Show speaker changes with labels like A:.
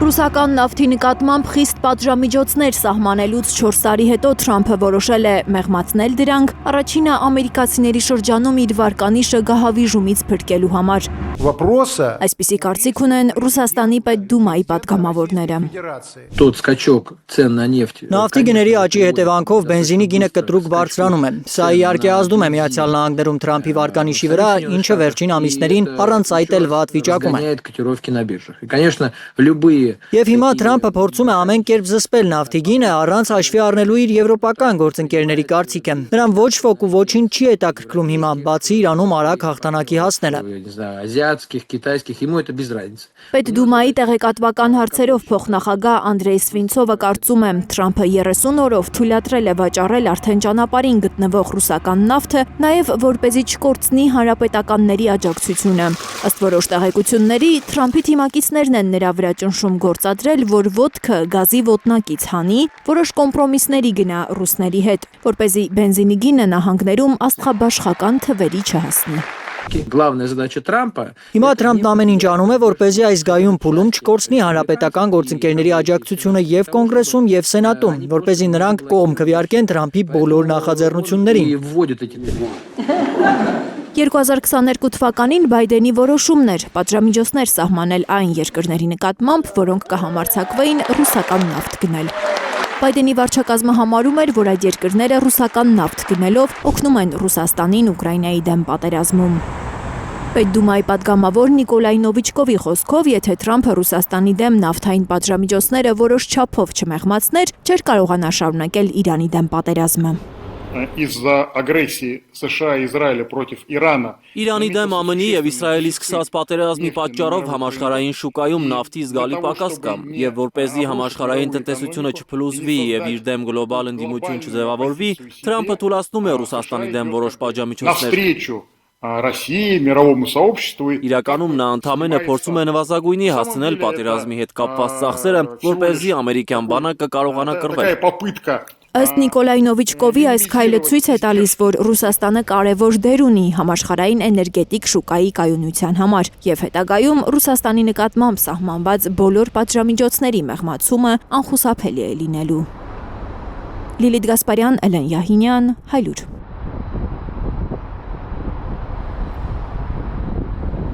A: Ռուսական նավթի նկատմամբ խիստ պատժամիջոցներ սահմանելուց 4 տարի հետո Թրամփը որոշել է մեղմացնել դրանք, առաջինը ամերիկացիների շրջանում իր վարկանիշը գահավիժումից փրկելու համար։ Այսպիսի կարծիք ունեն Ռուսաստանի Պետդումայի պատգամավորները։
B: Նավթի գների աճի հետևանքով բենզինի գինը կտրուկ բարձրանում է։ Սա իհարկե ազդում է Միացյալ Նահանգներում Թրամփի վարկանիշի վրա, ինչը վերջին ամիսներին առանց այդ էլ վատ վիճակում է։ Եվ հիմա Թրամփը փորձում է ամեն կերպ զսպել նավթի գինը առանց հաշվի առնելու իր եվրոպական գործընկերների կարծիքը։ Նրան ոչ ոք ու ոչինչ չի հետաքրքրում հիմա, բացի Իրանում արագ հաղթանակի հասնելը։
A: Պետդումայի տեղեկատվական հարցերով փոխնախագահ Անդրեյ Սվինցովը կարծում է, Թրամփը 30 օրով թույլատրել է վաճառել արդեն ճանապարհին գտնվող ռուսական նավթը, նաև որպեսզի չկորցնի հանրապետականների աջակցությունը։ Ըստ որոշ տեղեկությունների, Թրամփի թիմակիցներն են նրա վրա ճնշում գործադրել, որ ոտքը գազի ոտնակից հանի, որոշ կոմպրոմիսների գնա ռուսների հետ, որպեսզի բենզինի գինը նահանգներում աստղաբաշխական թվերի չհասնի։
B: Հիմա Թրամփն ամեն ինչ անում է, որպեսզի այս գայուն փուլում չկորցնի հանրապետական գործընկերների աջակցությունը եւ Կոնգրեսում եւ Սենատում, որպեսզի նրանք կողմ քվեարկեն Թրամփի բոլոր նախաձեռնություններին։
A: 2022 թվականին Բայդենի որոշումն էր պատժամիջոցներ սահմանել այն երկրների նկատմամբ, որոնք կհամարձակվեին ռուսական նավթ գնել։ Բայդենի վարչակազմը համարում էր, որ այդ երկրները ռուսական նավթ գնելով օգնում են Ռուսաստանին Ուկրաինայի դեմ պատերազմում։ Պետդումայի պատգամավոր Նիկոլայ Նովիչկովի խոսքով, եթե Թրամփը Ռուսաստանի դեմ նավթային պատժամիջոցները որոշ չափով չմեղմացներ, չէր կարողանա շարունակել Իրանի դեմ պատերազմը։
C: Из-за агрессии США и Израиля против Ирана.
D: Իրանի դեմ ԱՄՆ-ի եւ Իսրայելի սկսած պատերազմի պատճառով համաշխարհային շուկայում նավթի զգալի պակաս կա, եւ որպեսզի համաշխարհային տնտեսությունը չփլուզվի եւ իր դեմ գլոբալ ընդդիմություն չձևավորվի, Թրամփը թույլատնում է Ռուսաստանի դեմ որոշ պատժամիջոցներ։
C: России, мировому сообществу.
D: Իրականում նա ընդամենը փորձում է նվազագույնի հասցնել պատերազմի հետ կապված ծախսերը, որպեսզի ամերիկյան բանակը կարողանա կռվել։
A: Ըստ Նիկոլայ Նովիչկովի, այս քայլը ցույց է տալիս, որ Ռուսաստանը կարևոր դեր ունի համաշխարհային էներգետիկ շուկայի կայունության համար, եւ հետագայում Ռուսաստանի նկատմամբ սահմանված բոլոր պատժամիջոցների մեղմացումը անխուսափելի է լինելու։ Լիլիթ Գասպարյան, Էլեն Յահինյան, Հայլուր։